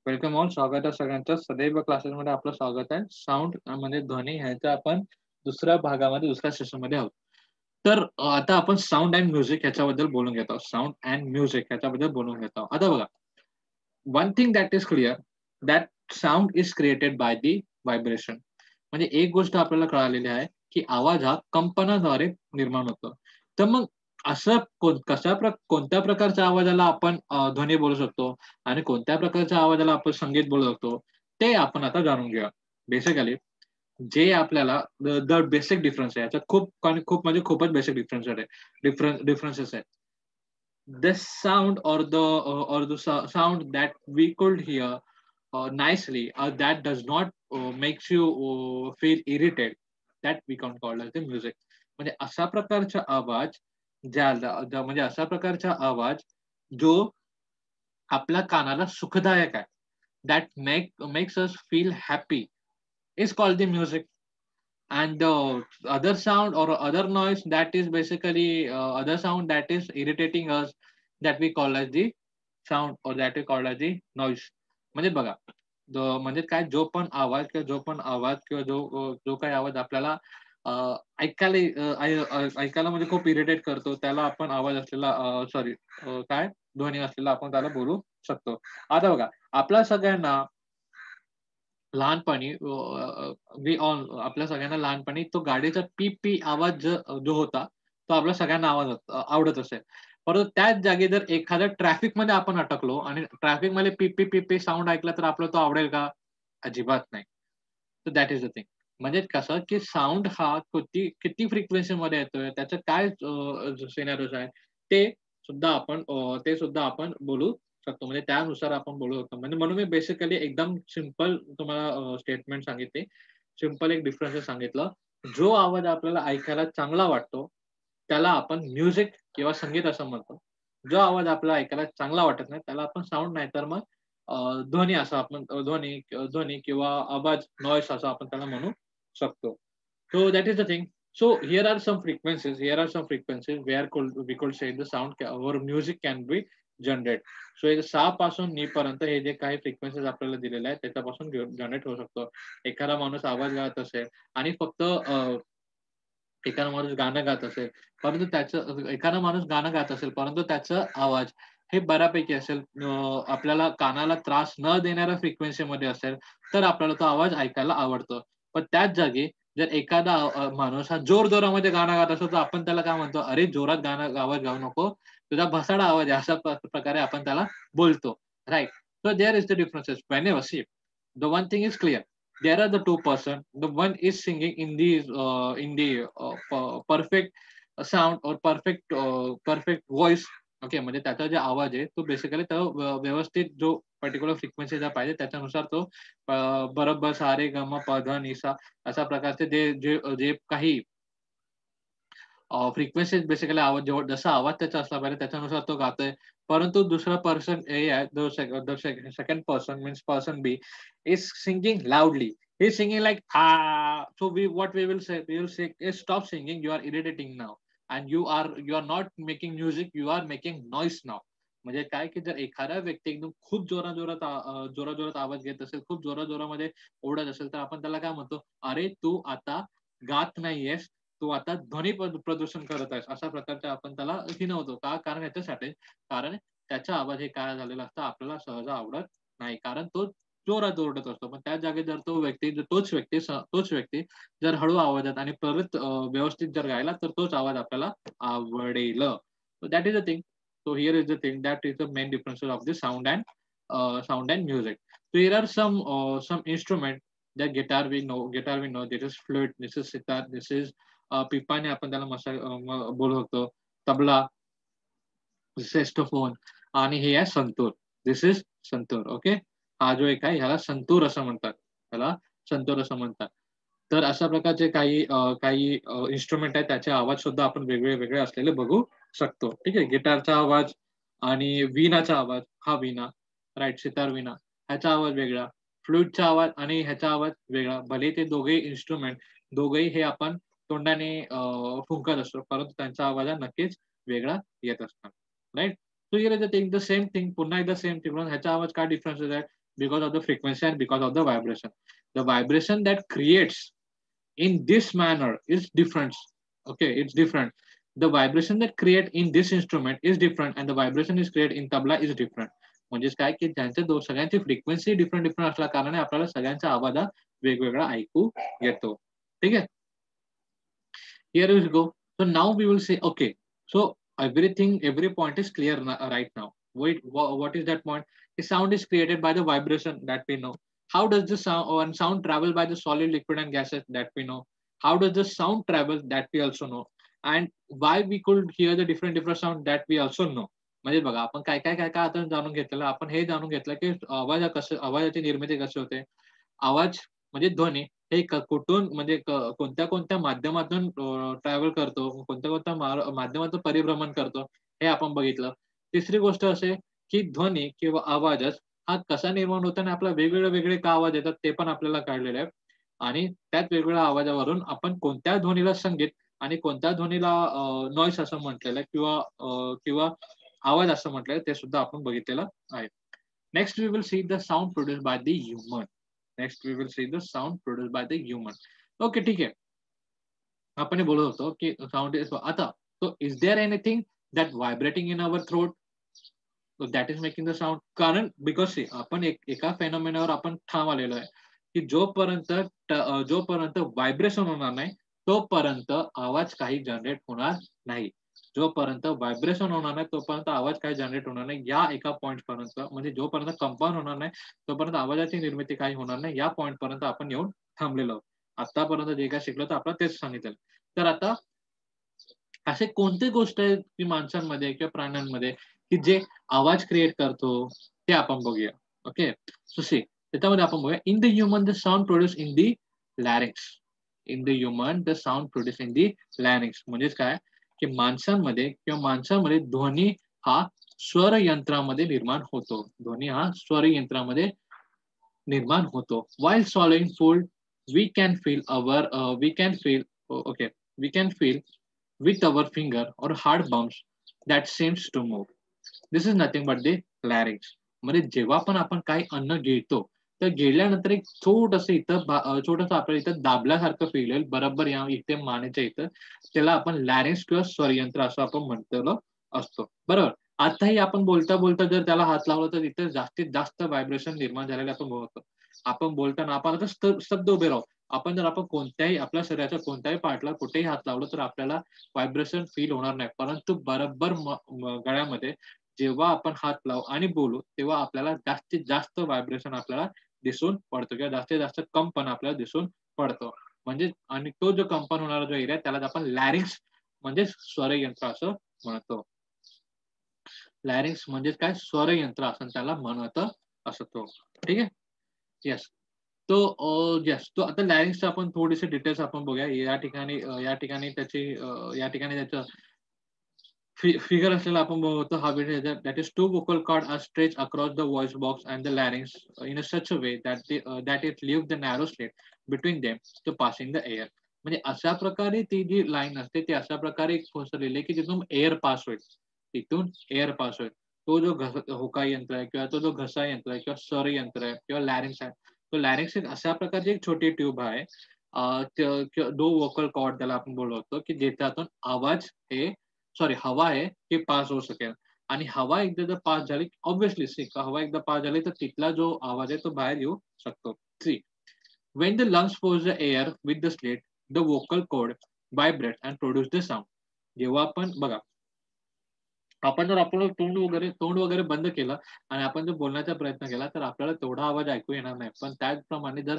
Welcome all. स्वागत आहे सगळ्यांचं. सदैव क्लासेसमध्ये आपलं स्वागत आहे. साऊंड म्हणजे ध्वनी ह्याच्या आपण दुसऱ्या भागामध्ये, दुसऱ्या सेशनमध्ये आहोत. तर आता आपण साऊंड अँड म्युझिक ह्याच्याबद्दल बोलून घेत आहोत. साऊंड अँड म्युझिक ह्याच्याबद्दल बोलून घेत आहोत. आता बघा, one thing that is clear that sound is created by the vibration. म्हणजे एक गोष्ट आपल्याला कळालेली आहे, की आवाज हा कंपनाद्वारे निर्माण होतो. तर मग असं कोणत्या प्रकारच्या आवाजाला आपण ध्वनी बोलू शकतो आणि कोणत्या प्रकारच्या आवाजाला आपण संगीत बोलू शकतो, ते आपण आता जाणून घेऊया. बेसिकली जे आपल्याला द बेसिक डिफरन्स आहे. याच्यात खूप म्हणजे खूपच बेसिक डिफरन्सेस आहेत. The sound or the sound that we could hear nicely or that does not makes you feel irritated, that we can call as the music. म्हणजे अशा प्रकारचा आवाज म्हणजे अशा प्रकारचा आवाज जो आपल्या कानाला सुखदायक आहे, that makes us feel happy, is called the music. And the other sound or other noise that is basically other sound that is irritating us, that we call as the sound or that we call as the noise. म्हणजे बघा, म्हणजे काय, जो पण आवाज किंवा जो काही आवाज आपल्याला ऐकायला म्हणजे खूप इरिटेट करतो, त्याला आपण आवाज असलेला सॉरी काय ध्वनी असलेला आपण त्याला बोलू शकतो. आता बघा, आपल्या सगळ्यांना लहानपणी आपल्या सगळ्यांना लहानपणी तो गाडीचा पीप पी आवाज जो होता, तो आपल्या सगळ्यांना आवडत असेल. परंतु त्याच जागी जर एखाद्या ट्रॅफिकमध्ये आपण अटकलो आणि ट्रॅफिकमध्ये पीप पी साउंड ऐकला, तर आपल्याला तो आवडेल का? अजिबात नाही. तर दॅट इज द थिंग. म्हणजे कसं, की साउंड हा किती फ्रिक्वेन्सीमध्ये येतोय, त्याचं काय सिनॅरिओज आहे, ते ते सुद्धा आपण बोलू शकतो. म्हणजे त्यानुसार आपण बोलू शकतो. म्हणजे म्हणून मी बेसिकली एकदम सिंपल तुम्हाला स्टेटमेंट सांगितली. सिंपल एक डिफरन्स सांगितलं. जो आवाज आपल्याला ऐकायला चांगला वाटतो, त्याला आपण म्युझिक किंवा संगीत असं म्हणतो. जो आवाज आपल्याला ऐकायला चांगला वाटत नाही, त्याला आपण साउंड नाहीतर मग ध्वनी असं आपण ध्वनी किंवा आवाज, नॉईस असं आपण त्याला म्हणू शकतो. So that is the thing. So here are some frequencies. Here are some frequencies where we could say the or music can be generate. So हे 6 पासून 9 पर्यंत हे जे काही फ्रिक्वेन्सीज आपल्याला दिलेल्या आहेत, त्याच्यापासून जनरेट होऊ शकतो. एखादा माणूस आवाज गात असेल आणि फक्त एखादा माणूस गाणं गात असेल, परंतु एखादा माणूस गाणं गात असेल, परंतु त्याचा आवाज हे बऱ्यापैकी असेल, आपल्याला कानाला त्रास न देणाऱ्या फ्रिक्वेन्सीमध्ये असेल, तर आपल्याला तो आवाज ऐकायला आवडतो. पण त्याच जागी जर एखादा माणूस हा जोरजोरामध्ये गाणं गात असेल, तर आपण त्याला काय म्हणतो, "अरे जोरात आवाज गाऊ नको. तुझा भसाडा आवाज आहे." अशा प्रकारे आपण त्याला बोलतो. Right? So there is the differences. Whenever see, the one thing is clear. There are the two person. The one is singing in the perfect sound or perfect voice. Okay, म्हणजे त्याचा जे आवाज आहे तो बेसिकली तो व्यवस्थित जो particular फ्रिक्वेन्सीचा पाहिजे, त्याच्यानुसार तो बरोबर सा रे ग म प ध नि सा अशा प्रकारचे जे जे जे काही फ्रिक्वेन्सीज बेसिकली जसा आवाज त्याचा असला पाहिजे त्याच्यानुसार तो गातोय. परंतु दुसरा पर्सन ए आहे, the second person means person B is singing loudly. He is singing like ah. So what we will say is stop singing. You are irritating now, and you are not making music. You are making noise now. म्हणजे काय, की जर एखादा व्यक्ती एकदम खूप जोराजोरात आवाज घेत असेल, खूप जोराजोरामध्ये ओरडत असेल, तर आपण त्याला काय म्हणतो, अरे तू आता गात नाहीयेस, तू आता ध्वनी प्रदूषण करत आहेस. अशा प्रकारचे आपण त्याला हिणवतो. का? कारण ह्याच्यासाठी, कारण त्याचा आवाज हे काय झालेला असतं, आपल्याला सहज आवडत नाही. कारण तो जोरात ओरडत असतो. पण त्याच जागी जर तोच व्यक्ती जर हळू आवाजात आणि परत व्यवस्थित जर गायला, तर तोच आवाज आपल्याला आवडेल. So that is the thing. So here is the thing, that is the main differences of the sound and music. So here are some instrument. The guitar we know, this is flute, this is sitar, this is पिपाने आपण त्याला बोलू शकतो, तबला, सेस्टोफोन, आणि हे आहे संतूर. दिस is santoor. Okay, हा जो एक आहे ह्याला संतूर असं म्हणतात. ह्याला संतूर असं म्हणतात. तर अशा प्रकारचे काही इन्स्ट्रुमेंट आहेत, त्याचे आवाज सुद्धा आपण वेगळे वेगळे असलेले बघू शकतो. ठीक आहे. गिटारचा आवाज आणि वीणाचा आवाज, हा वीणा, राईट, सितार वीणा, ह्याचा आवाज वेगळा, फ्लूटचा आवाज आणि ह्याचा आवाज वेगळा. भले ते दोघेही इन्स्ट्रुमेंट, दोघेही हे आपण तोंडाने फुंकत असतो, परंतु त्यांचा आवाज हा नक्कीच वेगळा येत असतात. Right? So here is the thing, the same thing, पुन्हा एकदा सेम थिंग. ह्याचा आवाज काय डिफरन्सेस आहे? because of the frequency and because of the vibration. The vibration that creates in this manner is different. Okay, it's different. The vibration that create in this instrument is different and the vibration is created in tabla is different. म्हणजेच काय की त्यांच्या सगळ्यांची frequency different different असल्या कारणाने आपल्याला सगळ्यांचा आवाज हा वेगवेगळा ऐकू येतो. ठीक आहे. Here we go. So now we will say, okay, so every point is clear right now. Wait, what is that point? The sound is created by the vibration that we know. How does the sound travel by the solid, liquid, and gases that we know? How does the sound travel that we also know? And why we could hear the different sound that we also know. म्हणजे बघा आपण काय काय काय काय आता जाणून घेतलेलं आपण हे जाणून घेतलं की आवाजाची निर्मिती कशी होते. आवाज म्हणजे ध्वनी हे कुठून म्हणजे कोणत्या कोणत्या माध्यमातून ट्रॅव्हल करतो, कोणत्या कोणत्या माध्यमातून परिभ्रमण करतो हे आपण बघितलं. तिसरी गोष्ट असे की ध्वनी किंवा आवाजच हा कसा निर्माण होतो आणि आपल्याला वेगवेगळे का आवाज येतात ते पण आपल्याला कळलेलं आहे. आणि त्याच वेगवेगळ्या आवाजावरून आपण कोणत्या ध्वनीला संगीत आणि कोणत्या ध्वनीला नॉईस असं म्हटलेलं आहे किंवा आवाज असं म्हटलेलं ते सुद्धा आपण बघितलेलं आहे. Next we will see the sound produce by the human. Next we will see the sound produce by the human. Okay, ठीक आहे. आपण हे बोलत होतो की साऊंड इज आता so is there anything that vibrating in our throat that is making the sound. कारण because आपण एका फेनॉमेनावर आपण ठाम आलेलो आहे की जोपर्यंत व्हायब्रेशन होणार नाही तोपर्यंत आवाज काही जनरेट होणार नाही. जोपर्यंत व्हायब्रेशन होणार नाही तोपर्यंत आवाज काही जनरेट होणार नाही. या एका पॉईंट पर्यंत म्हणजे जोपर्यंत कंपाऊंड होणार नाही तोपर्यंत आवाजाची निर्मिती काही होणार नाही. या पॉईंट पर्यंत आपण येऊन थांबलेलो आहोत. आतापर्यंत जे काय शिकलो तर आपल्याला तेच सांगितलं. तर आता असे कोणते गोष्ट आहेत की माणसांमध्ये किंवा प्राण्यांमध्ये की जे आवाज क्रिएट करतो ते आपण बघूया. ओके, सो सी त्याच्यामध्ये आपण बघूया in the human the sound produce in the larynx. In the human the sound produce in the larynx म्हणजेच काय की माणसामध्ये ध्वनी हा स्वर यंत्रामध्ये निर्माण होतो. ध्वनी हा स्वर यंत्रामध्ये निर्माण होतो. While swallowing food we can feel we can feel with our finger or heart bumps that seems to move. This is nothing but the larynx. म्हणजे जेव्हा पण आपण काही अन्न गिळतो तर गिळल्यानंतर एक छोटस आपल्याला इथं दाबल्यासारखं फील होईल बरोबर या इथे मानेच्या इथं. त्याला आपण लॅरिंक्स किंवा स्वरयंत्र असं आपण म्हणतो असतो. बरोबर. आताही आपण बोलता बोलता जर त्याला हात लावला तर तिथे जास्तीत जास्त व्हायब्रेशन निर्माण झालेले आपण बघतो. आपण बोलताना आपण आता स्तब्ध उभे राहू. आपण जर आपण कोणत्याही आपल्या शरीराच्या कोणत्याही पार्टला कुठेही हात लावलं तर आपल्याला व्हायब्रेशन फील होणार नाही. परंतु बरोबर गळ्यामध्ये जेव्हा आपण हात लावू आणि बोलू तेव्हा आपल्याला जास्तीत जास्त व्हायब्रेशन आपल्याला दिसून पडतो किंवा जास्तीत जास्त कंपन आपल्याला दिसून पडतो. म्हणजे आणि तो जो कंपन होणारा जो एरिया त्याला आपण लॅरिंक्स म्हणजे स्वरयंत्र असं म्हणतो. लॅरिंक्स म्हणजे काय स्वरयंत्र असं त्याला म्हणत असतो. ठीक आहे. येस. तो येस तो आता लॅरिंक्सचं आपण थोडेसे डिटेल्स आपण बघूया. या ठिकाणी त्याचं फिगर असलेला आपण बघतो हा video that is to vocal cord are stretched across the voice box and the larynx in a such a way that it leaves the narrow slit between them to passing the air. म्हणजे अशा प्रकारे ती जी line असते ती अशा प्रकारे पसरलेली आहे की तिथून एअर पास होईल. तिथून एअर पास होईल. तो जो होका यंत्र आहे किंवा तो जो घसा यंत्र आहे किंवा स्वर यंत्र आहे किंवा लॅरिंक्स आहे तो लॅरिंक्स एक अशा प्रकारची एक छोटी ट्यूब आहे. दो वोकल कॉर्ड त्याला आपण बोलवतो की ज्याच्यातून आवाज हे हवा आहे की पास होऊ शकेल. आणि हवा एकदा जर पास झाली ऑब्व्हियसली हवा एकदा पास झाली तर तिथला जो आवाज आहे तो बाहेर येऊ शकतो. See when the lungs force the air with the slit the vocal cord vibrates and produce the sound. जेव्हा आपण बघा आपण जर आपलं तोंड वगैरे बंद केलं आणि आपण जर बोलण्याचा प्रयत्न केला तर आपल्याला तेवढा आवाज ऐकू येणार नाही. पण त्याचप्रमाणे जर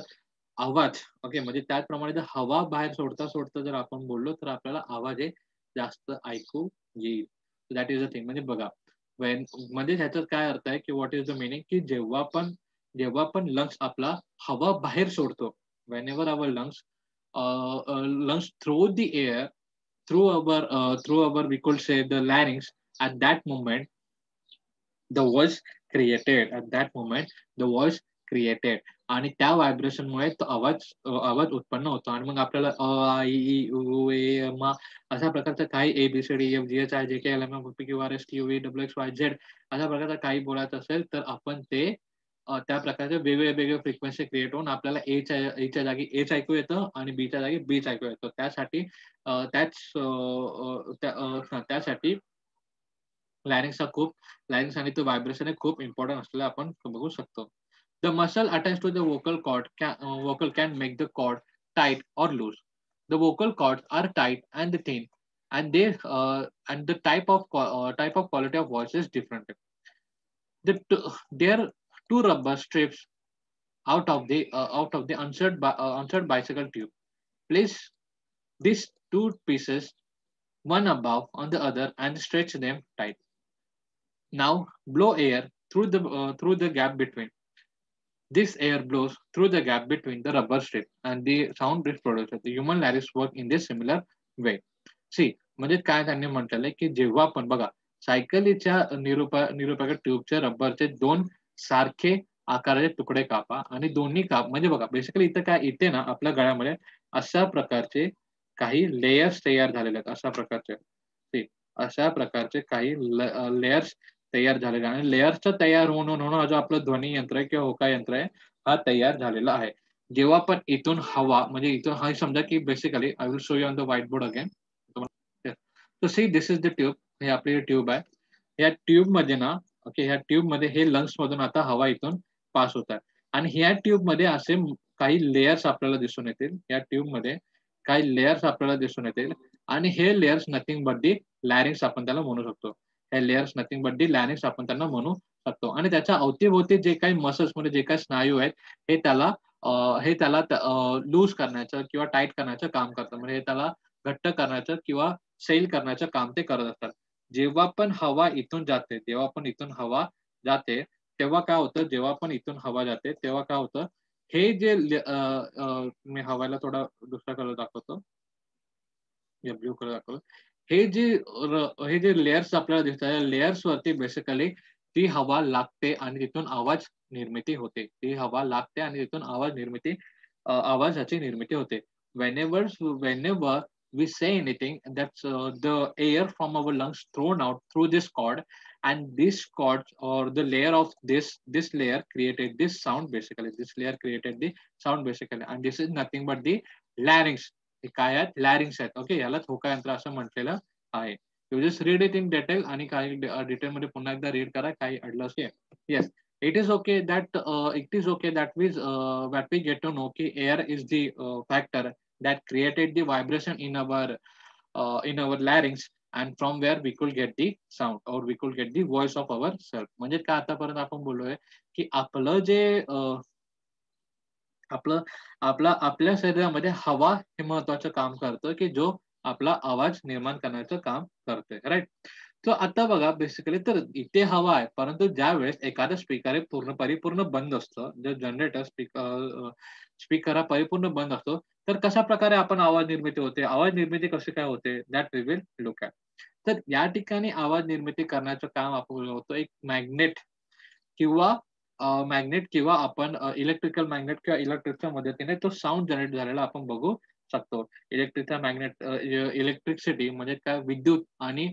आवाज ओके म्हणजे त्याचप्रमाणे जर हवा बाहेर सोडता जर आपण बोललो तर आपल्याला आवाज हे जास्त ऐकू येईल. That is a thing. म्हणजे बघा म्हणजे ह्याच्यात काय अर्थ आहे की व्हॉट इज द मिनिंग की जेव्हा पण लंग्स आपला हवा बाहेर सोडतो Wien ever our lungs through the air through our we could say the larynx at that moment the voice created आणि त्या व्हायब्रेशनमुळे तो आवाज उत्पन्न होतो आणि मग आपल्याला अ आ इ ई उ ए म अशा प्रकारचं काही ABCD EF GH IJ KL MN OP Q R S T U V W X Y Z अशा प्रकारचं काही बोलायचं असेल तर आपण ते त्या प्रकारचे वेगवेगळे फ्रिक्वेन्सी क्रिएट होऊन आपल्याला एच्या जागी एच ऐकू येतं आणि बीच्या जागी बीच ऐकू येतं. त्यासाठी त्यासाठी लॅरिंक्स आणि तो व्हायब्रेशन हे खूप इम्पॉर्टंट असलेलं आपण बघू शकतो. The muscle attached to the vocal can make the cord tight or loose. The vocal cords are tight and thin, and the type of quality of voice is different. There are two rubber strips out of the unserved bicycle tube. Place these two pieces one above on the other and stretch them tight. Now blow air through the gap between. This air blows through the gap between the rubber strip and the sound is produced. The human larynx work in this similar way. See, म्हणजे काय त्यांनी म्हटलेलं आहे की जेव्हा आपण बघा सायकलीच्या निरूपक ट्यूबच्या रबरचे दोन सारखे आकाराचे तुकडे कापा आणि दोन्ही म्हणजे बघा बेसिकली इथं काय इथे ना आपल्या गळ्यामध्ये अशा प्रकारचे काही लेयर्स तयार झालेले आहेत अशा प्रकारचे अशा प्रकारचे काही लेयर्स तयार झालेला आहे आणि लेयर्सचा तयार होऊन हा जो आपलं ध्वनी यंत्र आहे किंवा होका यंत्र आहे हा तयार झालेला आहे. जेव्हा पण इथून हवा म्हणजे इथून हा समजा की basically I will show you on the white board again. So C this is the tube. हे आपली ट्यूब आहे. या ट्यूब मध्ये ना ओके ह्या ट्यूब मध्ये हे लंग्स मधून आता हवा इथून पास होत आहे आणि ह्या ट्यूब मध्ये असे काही लेयर्स आपल्याला दिसून येतील. या ट्यूब मध्ये काही लेयर्स आपल्याला दिसून येतील आणि हे लेयर्स नथिंग बट दी लॅरिंग्स आपण त्याला म्हणू शकतो. हे लेयर्स नथिंग बट दी लॅरिंग्स आपण त्यांना म्हणू शकतो आणि त्याच्या अवतीभोवती जे काही मसल्स म्हणजे जे काही स्नायू आहेत हे त्याला लूज करण्याचं किंवा टाईट करण्याचं काम करतं. म्हणजे हे त्याला घट्ट करण्याचं किंवा सैल करण्याचं काम ते करत असतात. जेव्हा पण हवा इथून जाते तेव्हा काय होतं जेव्हा पण इथून हवा जाते तेव्हा काय होतं हे जे मी हवाला थोडा दुसरा कलर दाखवतो. ब्ल्यू कलर दाखवतो. हे जे लेयर्स आपल्याला दिसतात या लेयर्स वरती बेसिकली ती हवा लागते आणि तिथून आवाज निर्मिती होते. ती हवा लागते आणि तिथून आवाजाची निर्मिती होते. Whenever we say anything, that's the air from our lungs thrown out through this cord, and this cord or the layer of this layer created this sound basically. This layer created the sound basically, and this is nothing but the larynx. हे काय आहेत लॅरिंग्स आहेत. Okay याला होका यंत्र असं म्हटलेलं आहे. You just read it in detail आणि काही डिटेलमध्ये पुन्हा एकदा रीड करा काही अडलं असेल. Yes it is okay that we get to know ki air is the factor that created the vibration in our larynx and from where we could get the sound or we could get the voice of ourself. म्हणजे काय आतापर्यंत आपण बोललोय की आपलं जे आपल्या शरीरामध्ये हवा हे महत्वाचं काम करतं की जो आपला आवाज निर्माण करण्याचं काम करते राईट. तर आता बघा बेसिकली तर इथे हवा आहे परंतु ज्या वेळेस एखादा स्पीकर हे परिपूर्ण बंद असतं जर जनरेटर स्पीकर हा परिपूर्ण बंद असतो तर कशा प्रकारे आपण आवाज निर्मिती कशी काय होते that we will look at. तर या ठिकाणी आवाज निर्मिती करण्याचं काम आपण होतो एक मॅग्नेट किंवा आपण इलेक्ट्रिकल मॅग्नेट किंवा इलेक्ट्रिकच्या मदतीने तो साऊंड जनरेट झालेला आपण बघू शकतो. इलेक्ट्रिसिटी म्हणजे काय विद्युत आणि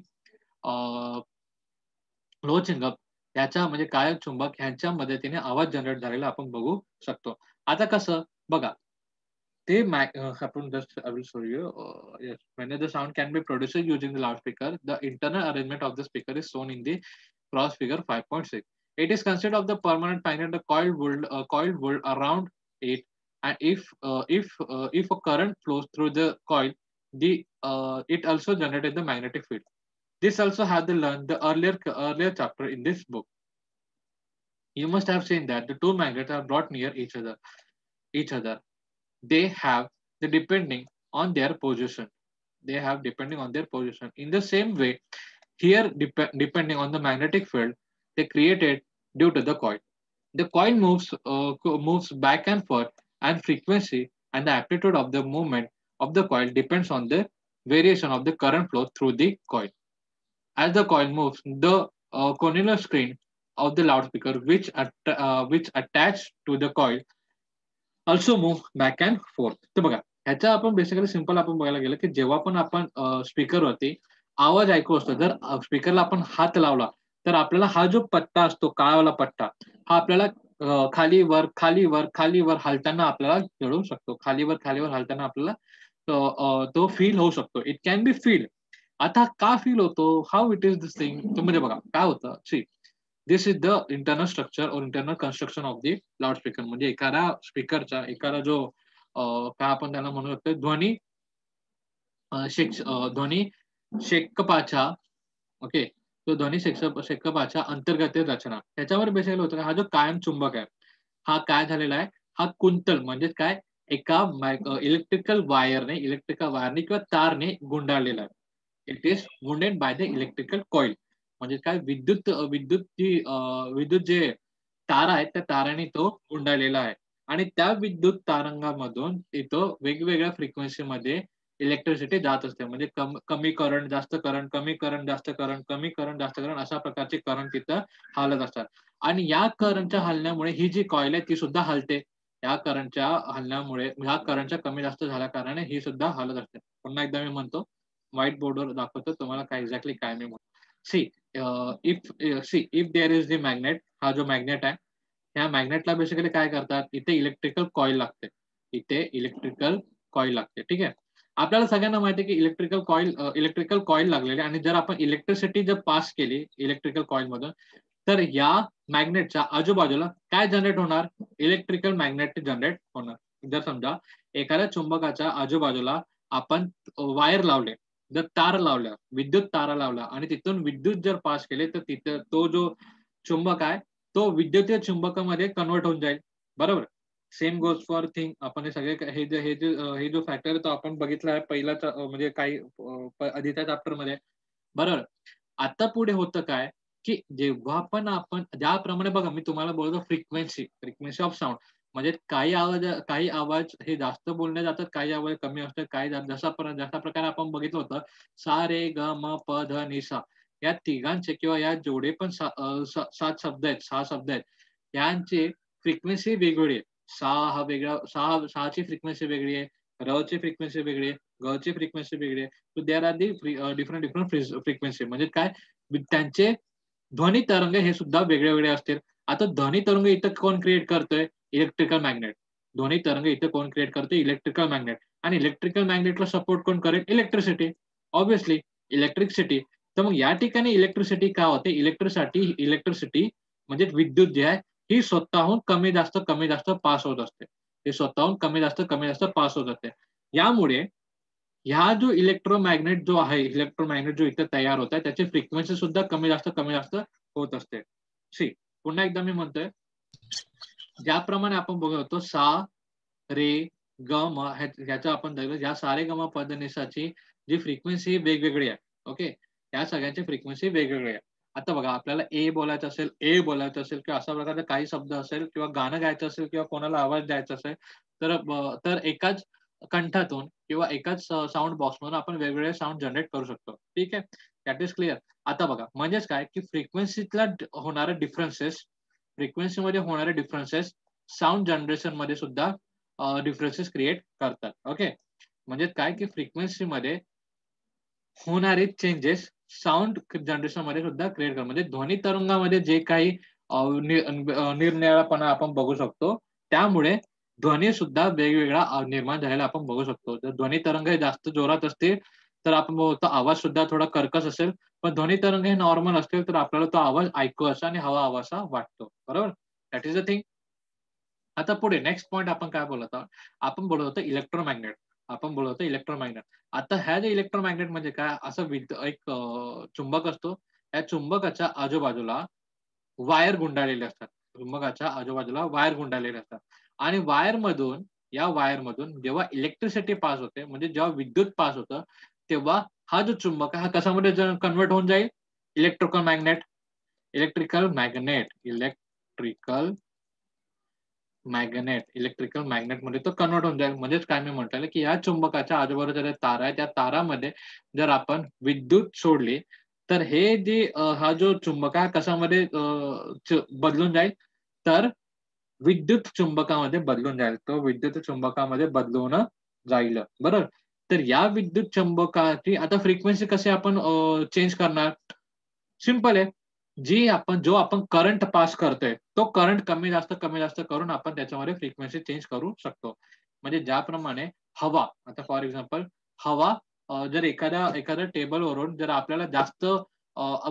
लोहचुंबक याच्या म्हणजे काय चुंबक ह्यांच्या मदतीने आवाज जनरेट झालेला आपण बघू शकतो. आता कसं बघा ते आपण just I will show you yes when the sound can be produced using the loudspeaker the internal arrangement of the speaker is shown in the cross figure 5.6. It is consisted of the permanent magnet the coiled wool around it and if a current flows through the coil it also generated the magnetic field. This also had to learn the earlier chapter in this book. You must have seen that the two magnets are brought near each other. They have depending on their position. In the same way, here depending on the magnetic field they created due to the coil. The coil moves back and forth, and frequency and the amplitude of the movement of the coil depends on the variation of the current flow through the coil. As the coil moves, the corneal screen of the loudspeaker, which attached to the coil, also move back and forth. तर बघा ह्याच्या आपण basically simple आपण बघायला गेलं की जेव्हा पण आपण स्पीकरवरती आवाज ऐकू असतो जर स्पीकरला आपण हात लावला तर आपल्याला हा जो पट्टा असतो काळावाला पट्टा हा आपल्याला खालीवर, खालीवर, खालीवर हालताना आपल्याला कळू शकतो. खालीवर, खालीवर हालताना आपल्याला तो फील होऊ शकतो. It can be feel. आता का फील होतो? How it is this thing? म्हणजे बघा काय होतं, see this is the internal structure और internal construction of the loud speaker. म्हणजे एखाद्या स्पीकरचा एखादा जो काय आपण त्याला म्हणू शकतो ध्वनी शेकपाच्या ओके. तो ध्वनी शेकपाच्या अंतर्गत रचना. त्याच्यावर बेसिकली होतं हा जो कायम चुंबक आहे, हा काय झालेला आहे, हा कुंतल म्हणजे काय एका इलेक्ट्रिकल वायरने किंवा तारने गुंडाळलेला आहे. It is wounded by the electrical coil. म्हणजे काय विद्युत जे तारा आहेत त्या ताराने तो गुंडाळलेला आहे. आणि त्या विद्युत तरंगामधून इथं वेगवेगळ्या फ्रिक्वेन्सीमध्ये इलेक्ट्रिसिटी जात असते. म्हणजे कमी करंट, जास्त करंट, कमी करंट, जास्त करंट, कमी करंट, जास्त करंट अशा प्रकारचे करंट तिथं हलत असतात. आणि या करंटच्या हलण्यामुळे ही जी कॉईल आहे ती सुद्धा हलते. या करंटच्या हलण्यामुळे ह्या करंटच्या कमी जास्त झाल्या कारणाने ही सुद्धा हलत असते. पुन्हा एकदा मी म्हणतो, व्हाईट बोर्डवर दाखवतो तुम्हाला काय एक्झॅक्टली काय मी म्हणतो. See if there is the magnet, हा जो मॅग्नेट आहे, ह्या मॅग्नेटला बेसिकली काय करतात, इथे इलेक्ट्रिकल कॉईल लागते. इथे इलेक्ट्रिकल कॉईल लागते. ठीक आहे. आपल्याला सगळ्यांना माहिती आहे की इलेक्ट्रिकल कॉईल लागलेली आणि जर आपण इलेक्ट्रिसिटी जर पास केली इलेक्ट्रिकल कॉईल मधून, तर या मॅग्नेटच्या आजूबाजूला काय जनरेट होणार? इलेक्ट्रिकल मॅग्नेट जनरेट होणार. जर समजा एखाद्या चुंबकाच्या आजूबाजूला आपण वायर लावले, जर तार लावल्या, विद्युत तारा लावल्या आणि तिथून विद्युत जर पास केले, तर तिथं तो जो चुंबक आहे तो विद्युतीय चुंबकामध्ये कन्वर्ट होऊन जाईल. बरोबर. Same goes for thing. आपण हे सगळे हे जो फॅक्टर आहे तो आपण बघितला आहे पहिल्याच म्हणजे काही आधीच्या चॅप्टर मध्ये. बरोबर. आता पुढे होतं काय, की जेव्हा पण आपण ज्याप्रमाणे बघा मी तुम्हाला बोलतो फ्रिक्वेन्सी ऑफ साऊंड. म्हणजे काही आवाज हे जास्त बोलले जातात, काही आवाज कमी असतात, जशा प्रकारे आपण बघितलं होतं, सा रे ग म प ध नि सा, या तिघांचे किंवा या जेवढे पण 6 शब्द आहेत यांची फ्रिक्वेन्सी वेगवेगळी आहे. सा हा वेगळा, सा ची फ्रिक्वेन्सी वेगळी आहे, र ची फ्रिक्वेन्सी वेगळी आहे, ग ची फ्रिक्वेन्सी वेगळी आहे. So there are the different frequency. म्हणजे काय, त्यांचे ध्वनी तरंग हे सुद्धा वेगळे वेगळे असतील. आता ध्वनी तरंग इथं कोण क्रिएट करतोय? Electrical magnet. ध्वनी तरंग इथं कोण क्रिएट करतोय? Electrical magnet. आणि इलेक्ट्रिकल मॅग्नेटला सपोर्ट कोण करेल? इलेक्ट्रिसिटी. Obviously electricity. तर मग या ठिकाणी इलेक्ट्रिसिटी काय होते? इलेक्ट्रिसिटी म्हणजे विद्युत जे आहे ही स्वतःहून कमी जास्त पास होत असते. हे स्वतःहून कमी जास्त पास होत असते. यामुळे ह्या जो इलेक्ट्रोमॅग्नेट जो इथे तयार होत आहे त्याची फ्रिक्वेन्सी सुद्धा कमी जास्त होत असते. सी, पुन्हा एकदा मी म्हणतोय, ज्याप्रमाणे आपण बघत होतो सा, रे, ग, म ह्याचं आपण या सारे ग म प ध नि सा ची जी फ्रिक्वेन्सी वेगवेगळी आहे. ओके. या सगळ्यांची फ्रिक्वेन्सी वेगवेगळी आहे. आता बघा आपल्याला ए बोलायचं असेल किंवा अशा प्रकारचा काही शब्द असेल किंवा गाणं गायचं असेल किंवा कोणाला आवाज द्यायचा असेल, तर एकाच कंठातून किंवा एकाच साउंड बॉक्समधून आपण वेगवेगळे साउंड जनरेट करू शकतो. ठीक आहे. That is clear. आता बघा म्हणजेच काय, की फ्रिक्वेन्सीमध्ये होणारे डिफरन्सेस साउंड जनरेशन मध्ये सुद्धा डिफरन्सेस क्रिएट करतात. ओके. म्हणजे काय, की फ्रिक्वेन्सीमध्ये होणारे चेंजेस साउंड जनरेशन मध्ये सुद्धा क्रिएट करतात. म्हणजे ध्वनी तरंगामध्ये जे काही निरनिराळेपणा आपण बघू शकतो, त्यामुळे ध्वनी सुद्धा वेगवेगळा निर्माण झालेला आपण बघू शकतो. जर ध्वनी तरंग हे जास्त जोरात असतील तर आपण बोलतो आवाज सुद्धा थोडा कर्कश असेल. पण ध्वनी तरंग हे नॉर्मल असतील तर आपल्याला तो आवाज ऐकू असा आणि हवा हवासा वाटतो. बरोबर. That is the thing. आता पुढे नेक्स्ट पॉईंट आपण काय बोलत आहोत? आपण बोलत होतो इलेक्ट्रोमॅग्नेट. आता ह्या जे इलेक्ट्रोमॅग्नेट म्हणजे काय, असं एक चुंबक असतो. त्या चुंबकाच्या आजूबाजूला वायर गुंडाळलेले असतात. चुंबकाच्या आजूबाजूला वायर गुंडाळलेले असतात. आणि या वायरमधून जेव्हा इलेक्ट्रिसिटी पास होते, म्हणजे जेव्हा विद्युत पास होतं, तेव्हा हा जो चुंबक आहे हा कशामध्ये कन्वर्ट होऊन जाईल? Electrical magnet. इलेक्ट्रिकल इलेक्ट्रिकल मॅग्नेटमध्ये तो कन्वर्ट होऊन जाईल. म्हणजेच काय मी म्हटलेलं, की या चुंबकाच्या आजूबाजूच्या ज्या तारा आहे, त्या तारामध्ये जर आपण विद्युत सोडली, तर हे जे हा जो चुंबक आहे कशामध्ये बदलून जाईल? तर विद्युत चुंबकामध्ये बदलून जाईल. तो विद्युत चुंबकामध्ये बदलून जाईल. बरोबर. तर या विद्युत चुंबकाची आता फ्रिक्वेन्सी कशी आपण चेंज करणार? सिंपल आहे. जो आपण करंट पास करतोय तो करंट कमी जास्त करून आपण त्याच्यामध्ये फ्रिक्वेन्सी चेंज करू शकतो. म्हणजे ज्याप्रमाणे हवा, आता फॉर एक्झाम्पल हवा, जर एखाद्या टेबलवरून जर आपल्याला जास्त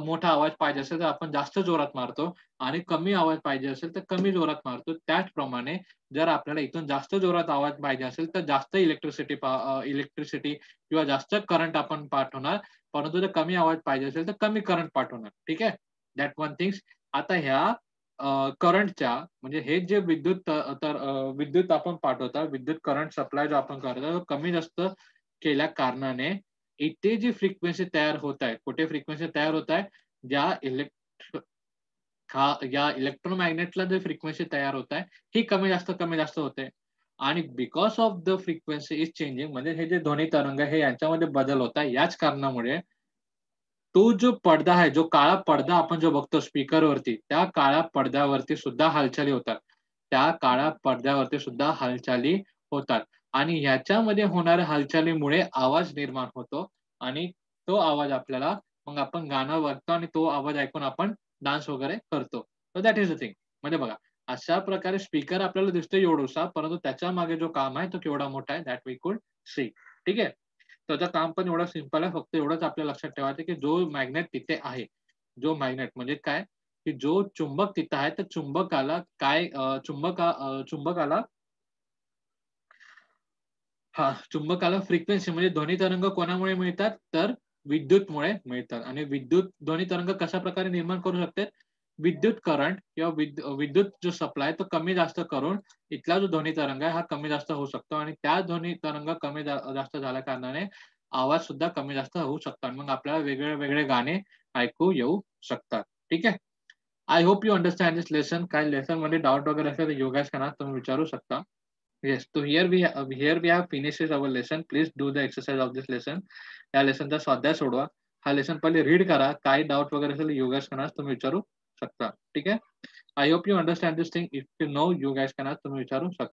मोठा आवाज पाहिजे असेल तर आपण जास्त जोरात मारतो आणि कमी आवाज पाहिजे असेल तर कमी जोरात मारतो. त्याचप्रमाणे जर आपल्याला इथून जास्त जोरात आवाज पाहिजे असेल तर जास्त इलेक्ट्रिसिटी किंवा जास्त करंट आपण पाठवणार. परंतु जर कमी आवाज पाहिजे असेल तर कमी करंट पाठवणार. ठीक आहे? That one things. आता ह्या करंटच्या म्हणजे हे जे विद्युत आपण पाठवता, विद्युत करंट सप्लाय जो आपण करतो, तो कमी जास्त केल्या कारणाने इथे जी फ्रिक्वेन्सी तयार होत आहे, कुठे फ्रिक्वेन्सी तयार होत आहे? ज्या इलेक्ट्र या इलेक्ट्रोमॅग्नेटला जे फ्रिक्वेन्सी तयार होत आहे, ही कमी जास्त होते. आणि because of the frequency is changing, म्हणजे हे जे ध्वनी तरंग आहे, हे यांच्यामध्ये बदल होत आहे. याच कारणामुळे तो जो पडदा आहे, जो काळा पडदा आपण जो बघतो स्पीकरवरती, त्या काळ्या पडद्यावरती सुद्धा हालचाली होतात. त्या काळ्या पडद्यावरती सुद्धा हालचाली होतात आणि ह्याच्यामध्ये होणाऱ्या हालचालीमुळे आवाज निर्माण होतो आणि तो आवाज आपल्याला मग आपण गाणं बघतो आणि तो आवाज ऐकून आपण डान्स वगैरे करतो. So that is the thing. म्हणजे बघा, अशा प्रकारे स्पीकर आपल्याला दिसतो एवढूसा, परंतु त्याच्यामागे जो काम आहे तो केवढा मोठा आहे, दॅट वी कुड सी. ठीक आहे? त्याचं काम पण एवढं सिंपल आहे. फक्त एवढंच आपल्याला लक्षात ठेवायचं की जो मॅग्नेट तिथे आहे, जो मॅग्नेट म्हणजे काय, की जो चुंबक तिथं आहे, त्या चुंबकाला चुंबकाला हां, चुंबकाला फ्रिक्वेन्सी म्हणजे ध्वनी तरंग कोणामुळे मिळतात? तर विद्युतमुळे मिळतात आणि ध्वनी तरंग कशाप्रकारे निर्माण करू शकते? विद्युत करंट किंवा विद्युत जो सप्लाय तो कमी जास्त करून इथला जो ध्वनी तरंग आहे, हा कमी जास्त होऊ शकतो आणि त्या ध्वनी तरंग कमी जास्त झाल्या कारणाने आवाज सुद्धा कमी जास्त होऊ शकतो आणि मग आपल्याला वेगळे-वेगळे गाणे ऐकू येऊ शकतात. ठीक आहे? I hope you understand this lesson. काही लेसनमध्ये डाउट वगैरे असेल तर योगेश खन्ना तुम्ही विचारू शकता. Yes. So here we have finishes our lesson. Please do the exercise of this lesson. या लेसनचा स्वाध्याय सोडवा. हा लेसन पहिले रीड करा. काही डाउट वगैरे असेल योगेश खन्ना तुम्ही विचारू शकता. ठीक आहे? I hope you understand this thing. If you know, Yogesh Khanna तुम्ही विचारू शकता.